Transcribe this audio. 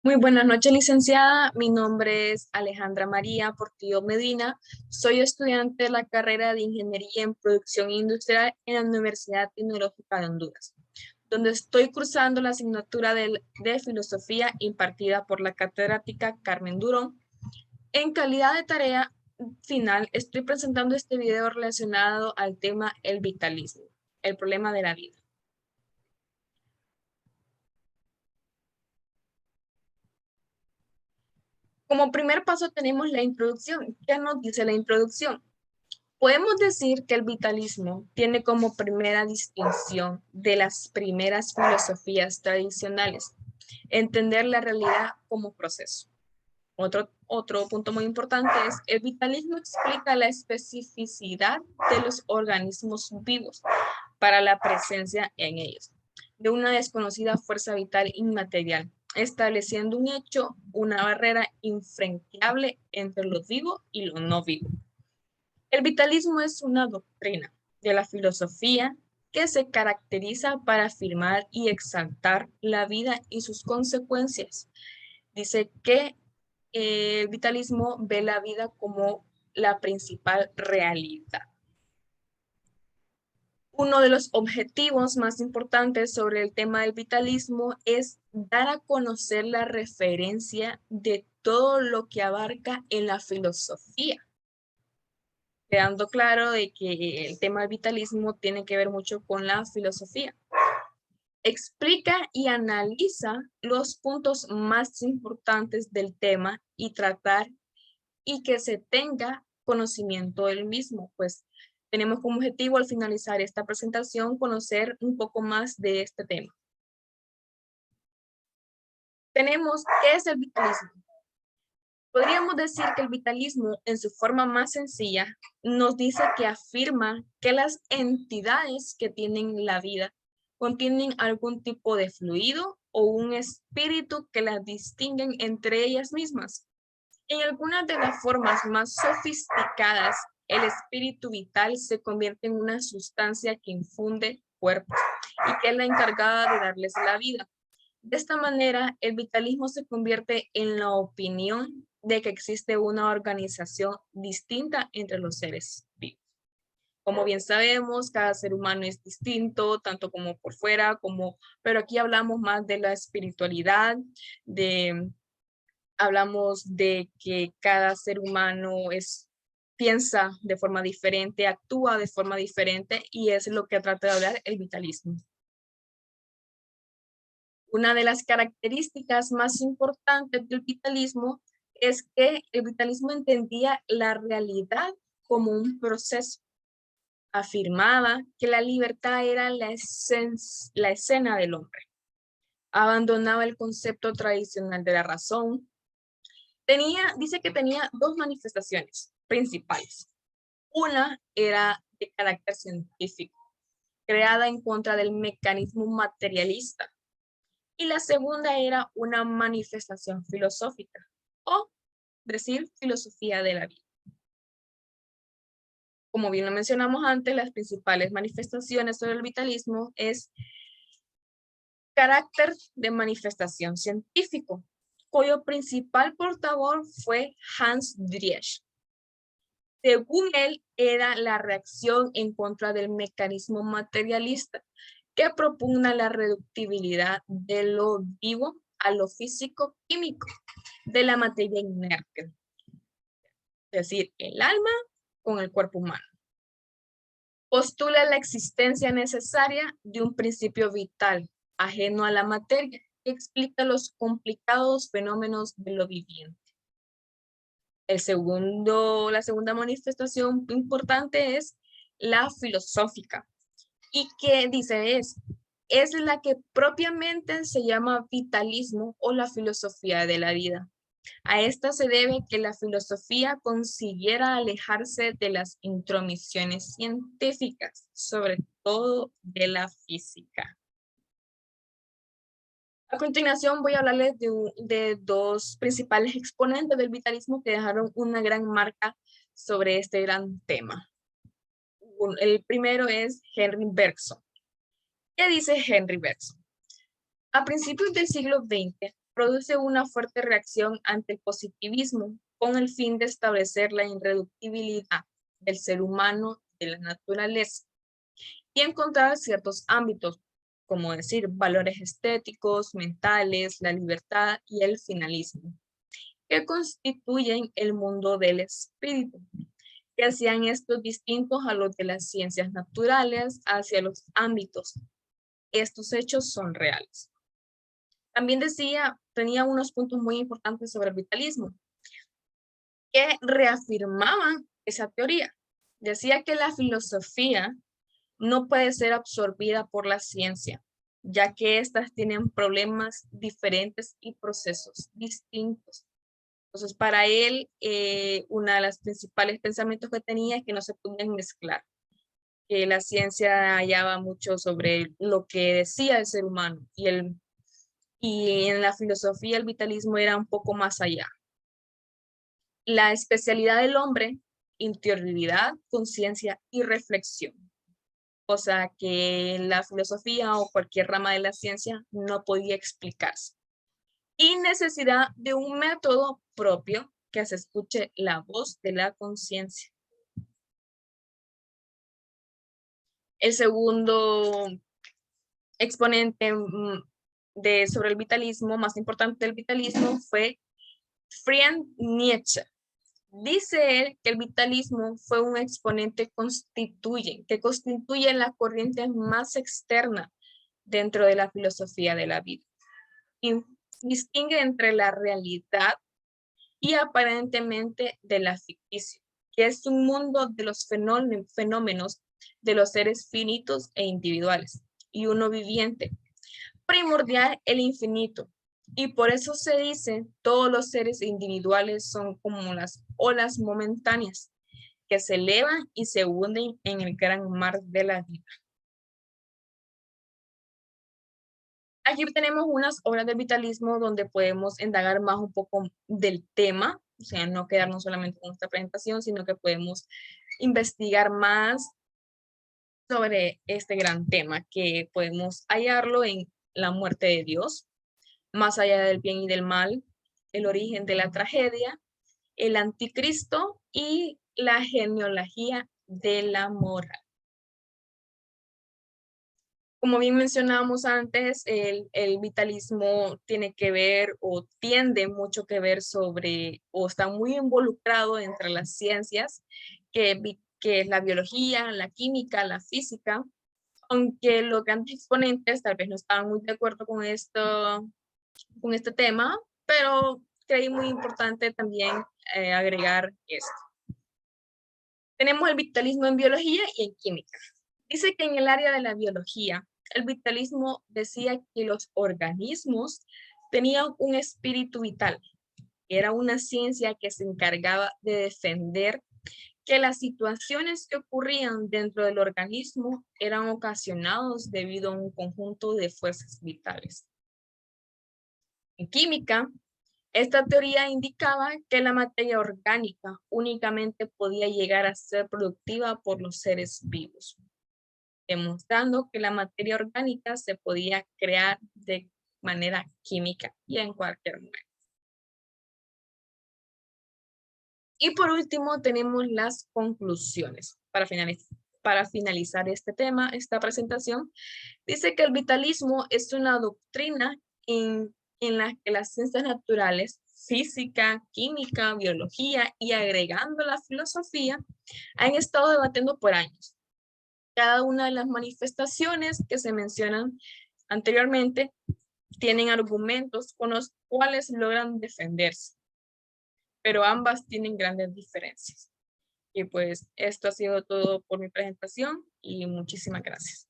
Muy buenas noches, licenciada. Mi nombre es Alejandra María Portillo Medina. Soy estudiante de la carrera de Ingeniería en Producción Industrial en la Universidad Tecnológica de Honduras, donde estoy cursando la asignatura de Filosofía impartida por la catedrática Carmen Durón. En calidad de tarea final, estoy presentando este video relacionado al tema el vitalismo, el problema de la vida. Como primer paso tenemos la introducción. ¿Qué nos dice la introducción? Podemos decir que el vitalismo tiene como primera distinción de las primeras filosofías tradicionales entender la realidad como proceso. Otro punto muy importante es el vitalismo explica la especificidad de los organismos vivos para la presencia en ellos de una desconocida fuerza vital inmaterial, estableciendo un hecho, una barrera infranqueable entre lo vivo y lo no vivo. El vitalismo es una doctrina de la filosofía que se caracteriza para afirmar y exaltar la vida y sus consecuencias. Dice que el vitalismo ve la vida como la principal realidad. Uno de los objetivos más importantes sobre el tema del vitalismo es dar a conocer la referencia de todo lo que abarca en la filosofía, quedando claro de que el tema del vitalismo tiene que ver mucho con la filosofía. Explica y analiza los puntos más importantes del tema y tratar y que se tenga conocimiento del mismo, pues tenemos como objetivo al finalizar esta presentación conocer un poco más de este tema. Tenemos, ¿qué es el vitalismo? Podríamos decir que el vitalismo, en su forma más sencilla, nos dice que afirma que las entidades que tienen la vida contienen algún tipo de fluido o un espíritu que las distinguen entre ellas mismas. En algunas de las formas más sofisticadas, el espíritu vital se convierte en una sustancia que infunde cuerpos y que es la encargada de darles la vida. De esta manera, el vitalismo se convierte en la opinión de que existe una organización distinta entre los seres vivos. Como bien sabemos, cada ser humano es distinto, tanto como por fuera, pero aquí hablamos más de la espiritualidad, hablamos de que cada ser humano piensa de forma diferente, actúa de forma diferente y es lo que trata de hablar el vitalismo. Una de las características más importantes del vitalismo es que el vitalismo entendía la realidad como un proceso. Afirmaba que la libertad era la escena del hombre. Abandonaba el concepto tradicional de la razón. Dice que tenía dos manifestaciones principales. Una era de carácter científico, creada en contra del mecanismo materialista. Y la segunda era una manifestación filosófica, o decir filosofía de la vida. Como bien lo mencionamos antes, las principales manifestaciones sobre el vitalismo es carácter de manifestación científico, cuyo principal portavoz fue Hans Driesch. Según él, era la reacción en contra del mecanismo materialista que propugna la reductibilidad de lo vivo a lo físico-químico de la materia inerte, es decir, el alma con el cuerpo humano. Postula la existencia necesaria de un principio vital, ajeno a la materia, que explica los complicados fenómenos de lo viviente. La segunda manifestación importante es la filosófica. ¿Y qué dice es la que propiamente se llama vitalismo o la filosofía de la vida. A esta se debe que la filosofía consiguiera alejarse de las intromisiones científicas, sobre todo de la física. A continuación voy a hablarles de dos principales exponentes del vitalismo que dejaron una gran marca sobre este gran tema. El primero es Henry Bergson. ¿Qué dice Henry Bergson? A principios del siglo XX, produce una fuerte reacción ante el positivismo con el fin de establecer la irreductibilidad del ser humano, de la naturaleza, y encontrar ciertos ámbitos, como decir valores estéticos, mentales, la libertad y el finalismo, que constituyen el mundo del espíritu, que hacían estos distintos a los de las ciencias naturales hacia los ámbitos. Estos hechos son reales. También tenía unos puntos muy importantes sobre el vitalismo, que reafirmaban esa teoría. Decía que la filosofía no puede ser absorbida por la ciencia, ya que éstas tienen problemas diferentes y procesos distintos. Entonces, para él, uno de los principales pensamientos que tenía es que no se podían mezclar, que la ciencia hallaba mucho sobre lo que decía el ser humano y en la filosofía el vitalismo era un poco más allá. La especialidad del hombre, interioridad, conciencia y reflexión. O sea que la filosofía o cualquier rama de la ciencia no podía explicarse. Y necesidad de un método propio que se escuche la voz de la conciencia. El segundo exponente sobre el vitalismo, más importante del vitalismo, fue Friedrich Nietzsche. Dice él que el vitalismo fue un exponente que constituye la corriente más externa dentro de la filosofía de la vida. Y distingue entre la realidad y aparentemente de la ficticia, que es un mundo de los fenómenos de los seres finitos e individuales, y uno viviente, primordial el infinito. Y por eso se dice, todos los seres individuales son como las olas momentáneas que se elevan y se hunden en el gran mar de la vida. Aquí tenemos unas obras del vitalismo donde podemos indagar más un poco del tema, o sea, no quedarnos solamente con esta presentación, sino que podemos investigar más sobre este gran tema, que podemos hallarlo en la muerte de Dios, más allá del bien y del mal, el origen de la tragedia, el anticristo y la genealogía de la moral. Como bien mencionábamos antes, el vitalismo tiene que ver o tiende mucho que ver sobre, o está muy involucrado entre las ciencias, que es la biología, la química, la física, aunque los grandes exponentes tal vez no estaban muy de acuerdo con este tema, pero creí muy importante también agregar esto. Tenemos el vitalismo en biología y en química. Dice que en el área de la biología, el vitalismo decía que los organismos tenían un espíritu vital. Era una ciencia que se encargaba de defender que las situaciones que ocurrían dentro del organismo eran ocasionados debido a un conjunto de fuerzas vitales. En química, esta teoría indicaba que la materia orgánica únicamente podía llegar a ser productiva por los seres vivos, demostrando que la materia orgánica se podía crear de manera química y en cualquier momento. Y por último tenemos las conclusiones. Para finalizar este tema, esta presentación, dice que el vitalismo es una doctrina en la que las ciencias naturales, física, química, biología y agregando la filosofía, han estado debatiendo por años. Cada una de las manifestaciones que se mencionan anteriormente tienen argumentos con los cuales logran defenderse, pero ambas tienen grandes diferencias. Y pues esto ha sido todo por mi presentación y muchísimas gracias.